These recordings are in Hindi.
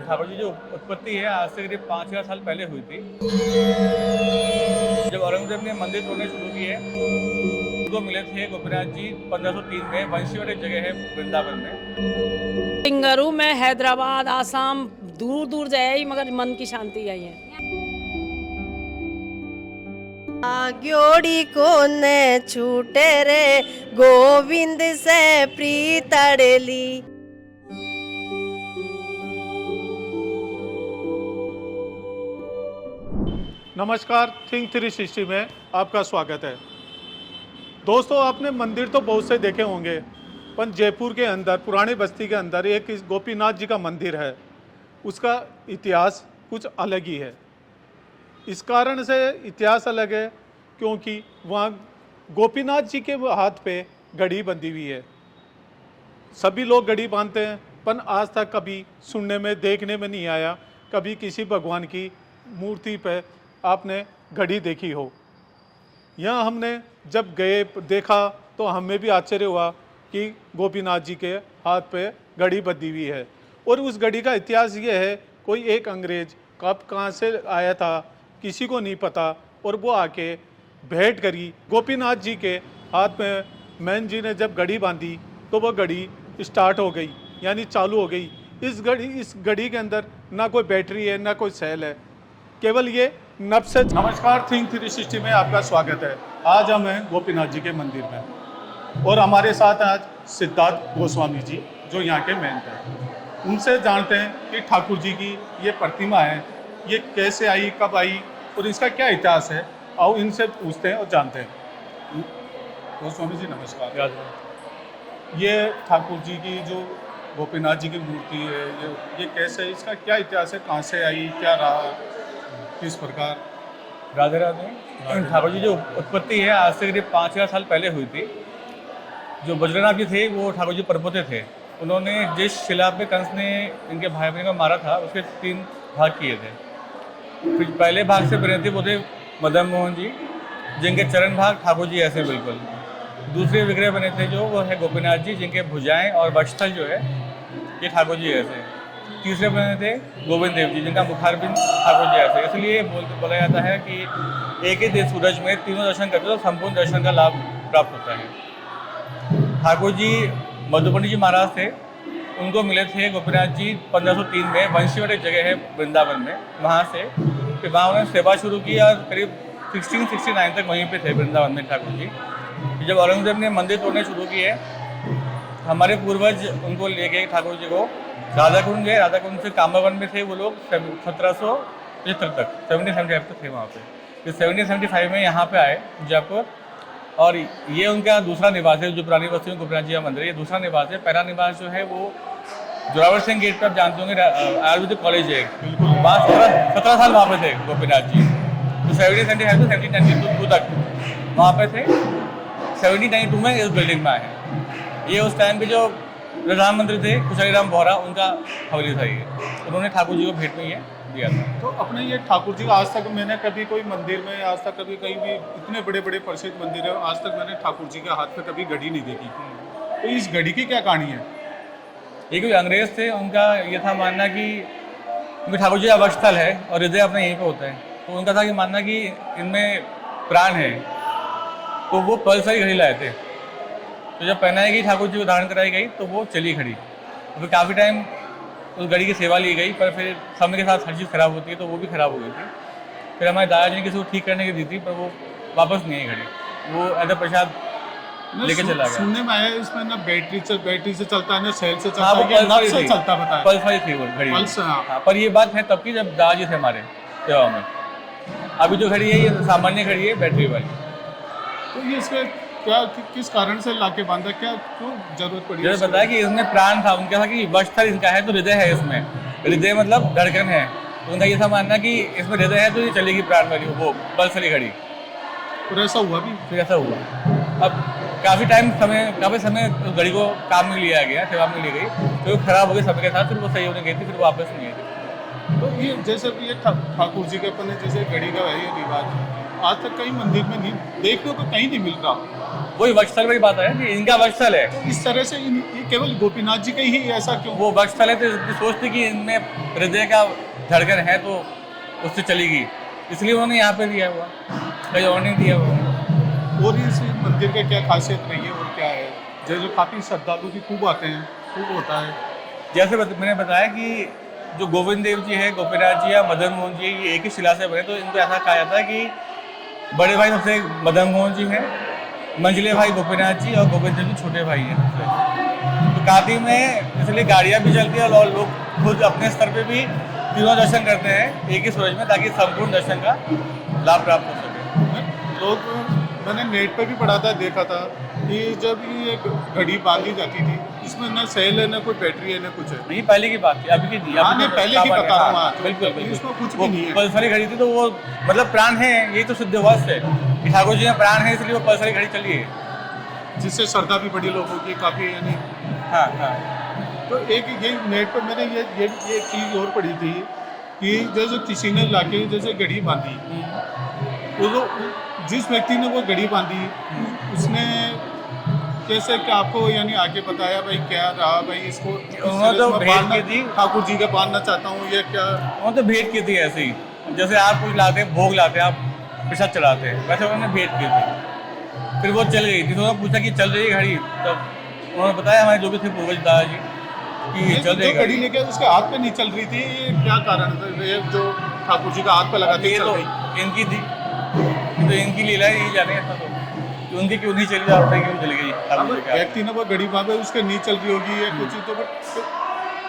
ठाकुर जी जो उत्पत्ति है आज से करीब 5000 साल पहले हुई थी। जब औरंगजेब ने मंदिर तोड़ने शुरू किए उनको मिले थे गोपीनाथ जी 1503 में वंशीवट एक जगह है वृंदावन में। बेंगलुरु में हैदराबाद आसाम दूर दूर जाए मगर मन की शांति आई है। आग्योड़ी को ने छूटे रे गोविंद से प्रीतड़ली। नमस्कार, थिंक 360 में आपका स्वागत है। दोस्तों, आपने मंदिर तो बहुत से देखे होंगे, पर जयपुर के अंदर पुरानी बस्ती के अंदर एक इस गोपीनाथ जी का मंदिर है। उसका इतिहास कुछ अलग ही है। इस कारण से इतिहास अलग है क्योंकि वहाँ गोपीनाथ जी के हाथ पे घड़ी बंधी हुई है। सभी लोग घड़ी बांधते हैं, पर आज तक कभी सुनने में देखने में नहीं आया कभी किसी भगवान की मूर्ति पे आपने घड़ी देखी हो। यहाँ हमने जब गए देखा तो हमें भी आश्चर्य हुआ कि गोपीनाथ जी के हाथ पे घड़ी बंधी हुई है। और उस घड़ी का इतिहास ये है, कोई एक अंग्रेज कब कहाँ से आया था किसी को नहीं पता, और वो आके भेंट करी गोपीनाथ जी के हाथ में। मैन जी ने जब घड़ी बांधी तो वो घड़ी स्टार्ट हो गई, यानी चालू हो गई। इस घड़ी के अंदर ना कोई बैटरी है ना कोई सेल है, केवल ये नब से। नमस्कार, थिंक 360 में आपका स्वागत है। आज हम हैं गोपीनाथ जी के मंदिर में और हमारे साथ आज सिद्धार्थ गोस्वामी जी जो यहाँ के महंत हैं। उनसे जानते हैं कि ठाकुर जी की ये प्रतिमा है, ये कैसे आई, कब आई और इसका क्या इतिहास है। आओ इनसे पूछते हैं और जानते हैं। गोस्वामी जी नमस्कार। ये ठाकुर जी की जो गोपीनाथ जी की मूर्ति है, ये कैसे, इसका क्या इतिहास है, कहाँ से आई, क्या रहा, किस प्रकार। राधे राधे। ठाकुर जी जो उत्पत्ति है आज से करीब 5000 साल पहले हुई थी। जो बजरंगनाथ जी थे वो ठाकुर जी परपोते थे। उन्होंने जिस शिला पे कंस ने इनके भाई बहन को मारा था उसके 3 भाग किए थे। फिर पहले भाग से बने थे वो थे मदन मोहन जी, जिनके चरण भाग ठाकुर जी ऐसे बिल्कुल। दूसरे विग्रह बने थे जो वो है गोपीनाथ जी, जिनके भुजाएं और वक्षस्थल जो है ये ठाकुर जी ऐसे। तीसरे बने थे गोविंद देव जी, जिनका मुखारबिंद ठाकुर जी ऐसे। इसलिए बोला जाता है कि एक ही दिन सूरज में तीनों दर्शन करते तो संपूर्ण दर्शन का लाभ प्राप्त होता है। ठाकुर जी मधुबनी जी महाराज थे, उनको मिले थे गोपीनाथ जी 1503 में वंशीवट एक जगह है वृंदावन में। वहाँ से फिर वहाँ उन्होंने सेवा शुरू की और करीब 1669 तक वहीं पे थे वृंदावन में ठाकुर जी। जब औरंगजेब ने मंदिर तोड़ने शुरू किए, हमारे पूर्वज उनको ले गए ठाकुर जी को राधाकुंड गए। राधाकुंड से कामरावन में थे वो लोग 1775 तक, 1775 तक थे वहाँ पे। फिर 1775 में यहाँ पे आए जयपुर, और ये उनका दूसरा निवास है। जो पुरानी बस्ती में गोपीनाथ जी का मंदिर है, ये दूसरा निवास है। पहला निवास जो है वो जोरावर सिंह गेट पर आप जानते होंगे, आयुर्वेदिक कॉलेज है, वहाँ 17 साल वहाँ पे थे गोपीनाथ जी। तो 1775 से 1792 तक वहाँ पे थे। 1792 में इस बिल्डिंग में आए। ये उस टाइम पे जो प्रधानमंत्री थे कुशलीराम बोहरा, उनका हवेली था ये। उन्होंने ठाकुर जी को भेंट में ये दिया था। तो अपने ये ठाकुर जी आज तक मैंने कभी कोई मंदिर में, आज तक कभी कहीं भी, इतने बड़े बड़े प्रसिद्ध मंदिर है, आज तक मैंने ठाकुर जी के हाथ पे कभी घड़ी नहीं देखी। तो इस घड़ी की क्या कहानी है? ये कोई अंग्रेज थे, उनका ये था मानना कि उनके ठाकुर जी का वक्षस्थल है और हृदय अपने यहीं पे होता है, तो उनका था कि मानना कि इनमें प्राण है। तो वो पल्स वाली घड़ी लाए थे। तो जब पहनाई गई ठाकुर जी को धारण कराई गई तो वो चली घड़ी। तो फिर काफ़ी टाइम उस घड़ी की सेवा ली गई, पर फिर समय के साथ हर चीज़ ख़राब होती है तो वो भी ख़राब हो गई थी। फिर हमारे दादाजी ने किसी को ठीक करने की दी थी, पर वो वापस नहीं आई घड़ी, वो एज अ प्रसाद लेके चला गया। सुनने में आया इसमें ना बैटरी से चलता है ना सेल से चलता हाँ, वो है, पल्स वाली से थी। चलता बताया। पल्स वाली थी वो घड़ी। पल्स, हाँ। पर ये बात है तब की जब दादाजी थे हमारे सेवा में। अभी जो घड़ी है ये सामान्य घड़ी है, बैटरी वाली। तो ये इसके क्या किस कारण से लाके बांधा, क्या क्यों जरूरत पड़ी? जैसे बताया कि इसमें प्राण था, उनका था कि वक्षस्थल इनका है तो हृदय है इसमें। हृदय मतलब धड़कन है, तो उनका ये था मानना कि इसमें हृदय है तो ये चलेगी प्राण वाली वो पल्स वाली घड़ी। और ऐसा हुआ भी? फिर ऐसा हुआ। अब काफ़ी समय उस घड़ी को काम में लिया गया, सेवा में ली गई, तो वो खराब हो गई समय के साथ। फिर वो सही होने गई थी, फिर वापस नहीं आई थी। तो ये जैसे ये ठाकुर जी के अपने जैसे घड़ी का है ये रिवाज, आज तक कहीं मंदिर में नहीं देखने को कहीं नहीं मिल रहा। वही वक्षस्थल की बात है कि इनका वक्षस्थल है, तो इस तरह से ये केवल गोपीनाथ जी का ही ऐसा क्यों? वो वक्षस्थल है तो इनकी सोच थी कि इनमें हृदय का धड़कन है तो उससे चलेगी, इसलिए उन्होंने यहाँ पे दिया हुआ, कहीं और नहीं दिया हुआ। और इस मंदिर का क्या खासियत रही है और क्या है? जैसे काफ़ी श्रद्धालु भी खूब आते हैं, खूब होता है। जैसे मैंने बताया कि जो गोविंद देव जी है, गोपीनाथ जी या मदन मोहन जी, ये एक ही शिला से बने, तो इनको ऐसा कहा जाता है कि बड़े भाई सबसे मदन मोहन जी हैं, मंझले भाई गोपीनाथ जी और गोविंद देव जी छोटे भाई हैं। तो काशी में इसलिए गाड़ियाँ भी चलती हैं और लोग खुद अपने स्तर पे भी तीनों दर्शन करते हैं एक ही सूरज में, ताकि संपूर्ण दर्शन का लाभ प्राप्त हो सके। लोग, मैंने नेट पे भी पढ़ा था, देखा था कि जब ये घड़ी बांधी जाती थी, इसमें न सेल है, न कोई बैटरी है, न कुछ है। नहीं, पहले की बात थी, अभी की नहीं। हाँ, अभी नहीं, तो पहले की सामान है, बता रहा हूँ। हाँ, हाँ, बिल्कुल तो बिल्कुल। इसमें कुछ भी वो नहीं है। पल्सरी घड़ी थी तो वो मतलब प्राण है, यही तो सिद्ध हुआ इससे कि ठाकुर जी में प्राण है, इसलिए वो पल्सरी घड़ी चली है, जिससे श्रद्धा भी बड़ी लोगों की काफ़ी, यानी। हाँ हाँ। तो एक ये नेट पर मैंने ये चीज़ और पढ़ी थी कि जैसे किसी ने लाके जैसे घड़ी बांधी, वो जो जिस व्यक्ति ने वो घड़ी बांधी, उसने कैसे क्या आपको यानी आके बताया भाई क्या रहा भाई इसको उन्होंने तो भेंट की थी, ठाकुर जी का बांधना चाहता हूँ, ये क्या? उन्होंने तो भेंट की थी ऐसे ही, जैसे आप कुछ लाते हैं, भोग लाते हैं, आप प्रसाद चढ़ाते हैं, वैसे उन्होंने भेंट की थी। फिर वो चल गई थी, तो उन्होंने पूछा कि चल रही है घड़ी, तब उन्होंने बताया हमारे जो भी थे पूर्वज दादाजी कि ये चल रही जो घड़ी लेके उसके हाथ पे नहीं चल रही थी, ये क्या कारण था? ये जो ठाकुर जी का हाथ पे लगाते ये चल तो गई। इनकी थी, तो इनकी लीला ही जाने ऐसा तो कि उनकी क्यों नहीं चली, आपने क्यों चली गई अब ठाकुर जी के हाथ। व्यक्ति ने वो घड़ी बांधे, उसके नहीं चल रही होगी या कुछ,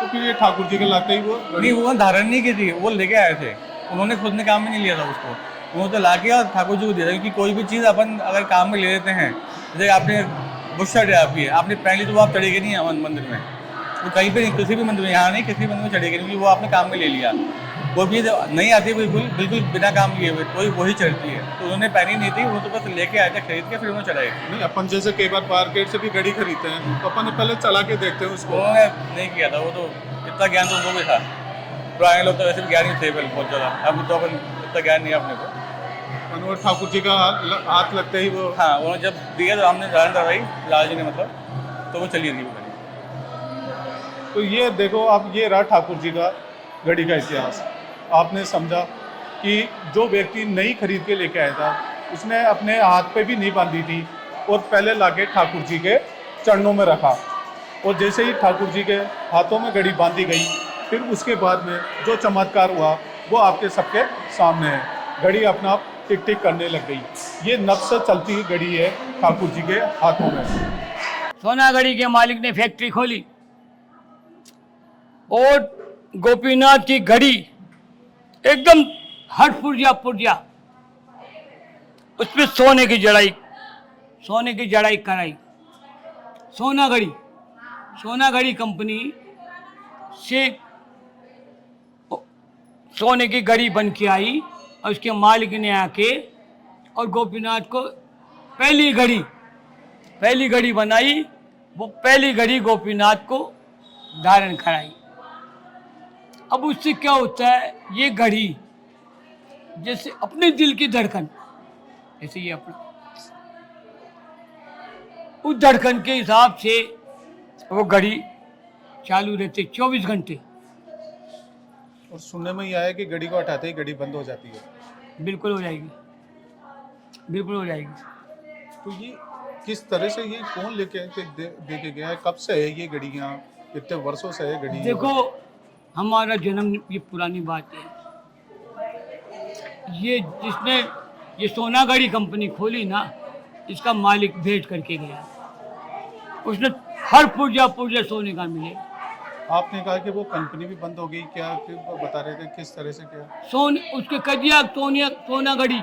तो फिर ये ठाकुर जी के लाते ही वो नहीं, वो धारण नहीं की थी, वो लेके आए थे, उन्होंने खुद ने काम में नहीं लिया था उसको, उन्होंने तो लाके और ठाकुर जी को दिया था। क्योंकि कोई भी चीज़ अपन अगर काम में ले लेते हैं, जैसे आपने बुशर्ट है आपकी, आपने पहन ली तो वो आप चढ़ेगी नहीं मंदिर में, वो कहीं पे नहीं, किसी भी मंदिर में, यहाँ नहीं, किसी भी मंदिर में चढ़ेगी नहीं, क्योंकि वो आपने काम में ले लिया। वो भी नहीं आती बिल्कुल बिल्कुल बिना काम लिए हुए, कोई वही चढ़ती है, तो उन्होंने पहनी नहीं थी, वो तो बस लेके आए थे खरीद के, फिर उन्होंने चढ़ाई। नहीं, अपन जैसे कई बार मार्केट से भी घड़ी खरीदते हैं तो अपन पहले चला के देखते हैं उसको। उन्होंने नहीं किया था, वो तो इतना ज्ञान तो उनको भी था, पुराने लोग तो वैसे भी ज्ञानी थे बहुत ज़्यादा, अभी तो अपन इतना ज्ञान नहीं है अपने को। और ठाकुर जी का हाथ लगते ही वो, हाँ, उन्होंने जब दिया तो हमने धारण करवाई लाल जी ने, मतलब तो वो चली गई वो घड़ी। तो ये देखो आप, ये रहा ठाकुर जी का घड़ी का इतिहास। आपने समझा कि जो व्यक्ति नई खरीद के लेके आया था, उसने अपने हाथ पे भी नहीं बांधी थी और पहले लाके ठाकुर जी के चरणों में रखा, और जैसे ही ठाकुर जी के हाथों में घड़ी बांधी गई, फिर उसके बाद में जो चमत्कार हुआ वो आपके सबके सामने है। घड़ी अपना आप टिक टिक करने लग गई। ये नब्ज से चलती हुई घड़ी है ठाकुर जी के हाथों में। सोनागढ़ी के मालिक ने फैक्ट्री खोली और गोपीनाथ की घड़ी एकदम हट पुर्जा उसमें सोने की जड़ाई कराई। सोनागढ़ी कंपनी से सोने की घड़ी बन के आई और उसके मालिक ने आके और गोपीनाथ को पहली घड़ी बनाई। वो पहली घड़ी गोपीनाथ को धारण कराई। अब उससे क्या होता है, ये घड़ी जैसे अपने दिल की धड़कन, ऐसे ये अपना उस धड़कन के हिसाब से वो घड़ी चालू रहती 24 घंटे। और सुनने में ये आया कि घड़ी को हटाते ही घड़ी बंद हो जाती है। बिल्कुल हो जाएगी। तो ये किस तरह से, ये कौन लेके देके गया है, कब से है ये घड़ियाँ, कितने वर्षों से है घड़ी? देखो, हमारा जन्म, ये पुरानी बात है। ये जिसने ये सोनागढ़ी कंपनी खोली ना, इसका मालिक भेंट करके गया, उसने हर पुर्जा सोने का मिले। आपने कहा कि वो कंपनी भी बंद हो गई, क्या बता रहे थे, किस तरह से क्या? उसके कजिया सोनागढ़ी,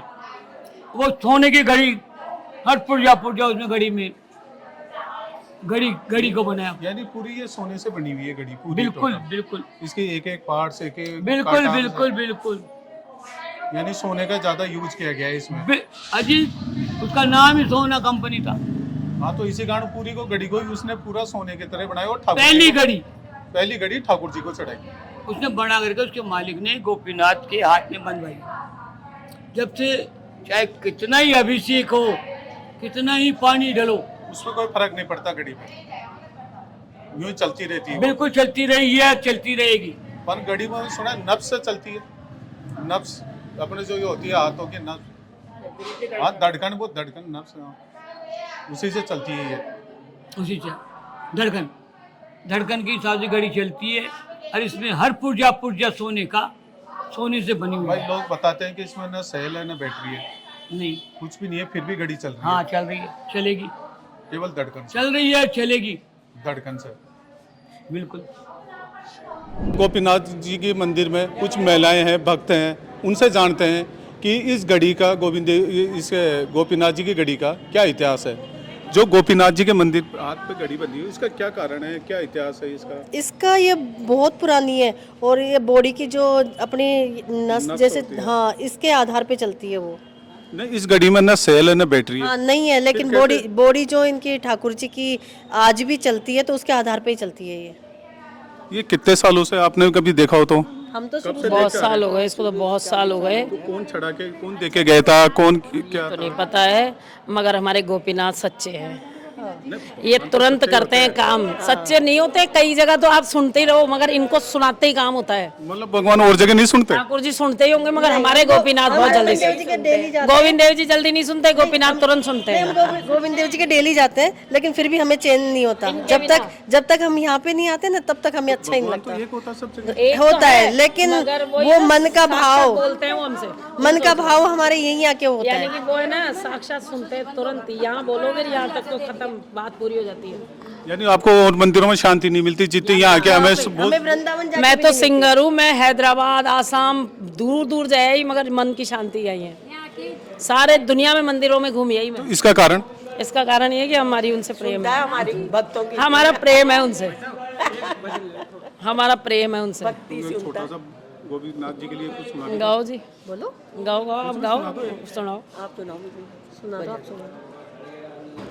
वो सोने की घड़ी, हर पुर्जा उसने घड़ी में घड़ी को बनाया। यानी पूरी ये सोने से बनी हुई है घड़ी पूरी? बिल्कुल इसके एक एक पार्ट्स, एक एक बिल्कुल। यानी सोने का ज्यादा यूज किया गया है इसमें। अजीब, उसका नाम ही सोना कंपनी था। हाँ, तो इसी कारण पूरी को घड़ी को ही उसने पूरा सोने की तरह बनाया और पहली घड़ी ठाकुर जी को चढ़ाई। उसने बना करके उसके मालिक ने गोपीनाथ के हाथ में बनवाई। जब से चाहे कितना ही अभिषेक हो, कितना ही पानी डालो उसमें कोई फर्क नहीं पड़ता घड़ी में, यूं ही चलती रहती है। बिल्कुल चलती रही है, चलती रहेगी। पर घड़ी में सुना है नब्ज से चलती है, नब्ज अपने जो ये होती है हाथों की नब्ज, हाँ धड़कन, वो धड़कन नब्ज, उसी से चलती है ये। उसी से धड़कन, धड़कन के हिसाब से घड़ी चलती है। और इसमें हर पुर्जा पुर्जा सोने से बनी हुई भाई है। लोग बताते हैं कि इसमें ना सेल है ना बैटरी है, नहीं, कुछ भी नहीं है, फिर भी घड़ी चल रही हाँ है चल रही है, चलेगी, केवल धड़कन से, चल रही है, चलेगी, धड़कन से। बिल्कुल। गोपीनाथ जी के मंदिर में कुछ महिलाएं हैं, भक्त हैं, उनसे जानते हैं कि इस घड़ी का इस गोपीनाथ जी की घड़ी का क्या इतिहास है। जो गोपीनाथ जी के मंदिर हाथ पे घड़ी बंधी है, इसका क्या कारण है, क्या इतिहास है इसका? इसका ये बहुत पुरानी है और ये बॉडी की जो अपनी नस जैसे, होती है। हाँ, इसके आधार पे चलती है वो। नहीं, इस घड़ी में ना सेल है ना बैटरी है। हाँ नहीं है, लेकिन बॉडी जो इनकी ठाकुर जी की आज भी चलती है, तो उसके आधार पे ही चलती है ये कितने सालों से आपने कभी देखा हो तो? हम तो शुरू बहुत साल हो गए इसको, तो बहुत साल हो गए। तो कौन चढ़ा के, कौन देके गया था, कौन क्या तो था? नहीं पता है, मगर हमारे गोपीनाथ सच्चे हैं। ये तुरंत करते हैं काम, सच्चे नहीं होते कई जगह तो आप सुनते ही रहो, मगर इनको सुनाते ही काम होता है। मतलब भगवान और जगह नहीं सुनते? ठाकुर जी सुनते ही होंगे, मगर हमारे गोपीनाथ बहुत जल्दी देव जी के डेली जाते गोविंद देव जी जल्दी नहीं सुनते, गोपीनाथ तुरंत सुनते हैं। हैं, गोविंद देव जी के डेली जाते हैं, लेकिन फिर भी हमें चैन नहीं होता। जब तक हम यहाँ पे नहीं आते ना, तब तक हमें अच्छा ही नहीं लगता। एक होता सब जगह। एक तो होता है, लेकिन मगर वो मन का भाव, बोलते हैं वो हमसे, मन का भाव हमारे यहीं आके होता यानी है। कि वो है ना, साक्षात सुनते हैं तुरंत। यहाँ बोलोगे यहाँ तक तो खत्म, बात पूरी हो जाती है। यानी आपको और मंदिरों में शांति नहीं मिलती जितनी यहाँ आके हमें हमें वृंदावन जाके मैं भी तो नहीं सिंगर हूँ, मैं हैदराबाद, आसाम, दूर दूर जाए, मगर मन की शांति यही है। सारे दुनिया में मंदिरों में घूमी यही मैं। इसका कारण? इसका कारण ये है कि हमारी उनसे प्रेम है, हमारी भक्तों की, हमारा प्रेम है उनसे, हमारा प्रेम है उनसे। छोटा सा गोपीनाथ जी के लिए कुछ सुना। गाओ जी, बोलो, गाओ गाओ, आप गाओ, सुनाओ। आप सुनाओ, सुना दो, आप सुनाओ।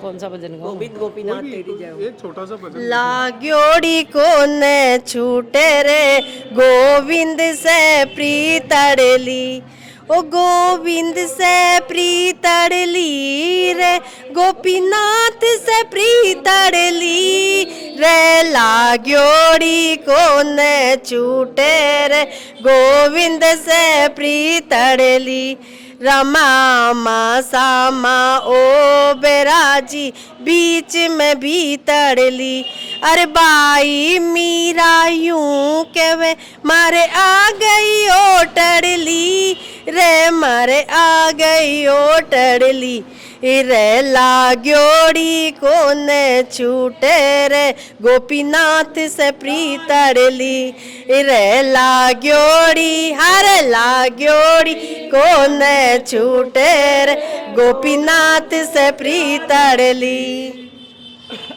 कौन सा भजन गाओ? गोपीनाथ तेरी जय। एक छोटा सा भजन। लाग्योड़ी को न छूटे रे गोविंद से प्रीतड़ली, ओ गोविंद से प्रीतड़ली रे, गोपीनाथ से प्रीतड़ली रे, लाग्योड़ी को न छूटे रे गोविंद से प्रीतड़ली, रमा मा सामा ओ बेराजी बीच में भीतड़ली, अरे बाई मीरा यूं के वे मारे आ गई ओ टड़ली रे, मारे आ गई ओ टड़ली रे, लाग्योड़ी को न छूटे रे गोपीनाथ से प्रीतड़ली रे, लाग्योड़ी, हरे लाग्योड़ी को न छूटे रे गोपीनाथ से प्रीतड़ली।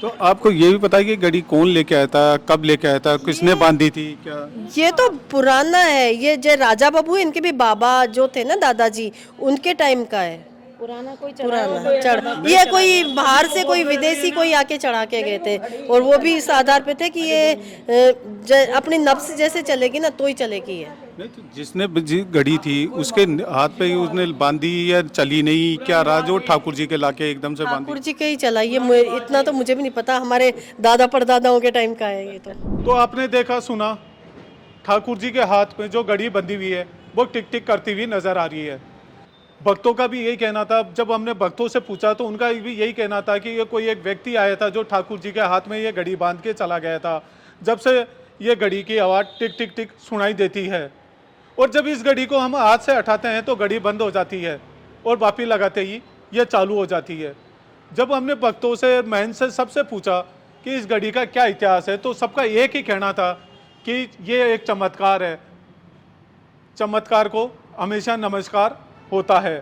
तो आपको ये भी पता है कि घड़ी कौन लेके आया था, कब लेके आया था, किसने बांधी थी क्या? ये तो पुराना है, ये जो राजा बाबू है, इनके भी बाबा जो थे ना, दादाजी, उनके टाइम का है। पुराना कोई पुराना चढ़, ये कोई बाहर से कोई विदेशी कोई आके चढ़ा के गए थे, और वो भी इस आधार पे थे कि ये अपनी नब्ज जैसे चलेगी ना तो ही चलेगी है। नहीं तो जिसने घड़ी थी उसके हाथ पे ही उसने बांधी या चली नहीं, क्या रहा जो ठाकुर जी के लाके एकदम से बांधी? ठाकुर जी के ही चला, ये इतना तो मुझे भी नहीं पता, हमारे दादा परदादाओं के टाइम का है ये तो आपने देखा सुना, ठाकुर जी के हाथ में जो घड़ी बंधी हुई है वो टिक टिक करती हुई नजर आ रही है। भक्तों का भी यही कहना था, जब हमने भक्तों से पूछा तो उनका भी यही कहना था कि ये कोई एक व्यक्ति आया था जो ठाकुर जी के हाथ में ये घड़ी बांध के चला गया था। जब से ये घड़ी की आवाज़ टिक टिक टिक सुनाई देती है, और जब इस घड़ी को हम हाथ से हटाते हैं तो घड़ी बंद हो जाती है, और वापस लगाते ही ये चालू हो जाती है। जब हमने भक्तों से, महंत से, सबसे पूछा कि इस घड़ी का क्या इतिहास है, तो सबका एक ही कहना था कि ये एक चमत्कार है, चमत्कार को हमेशा नमस्कार होता है।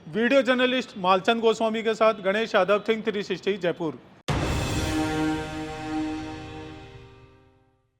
वीडियो जर्नलिस्ट मालचंद गोस्वामी के साथ गणेश यादव, थिंक 360 जयपुर।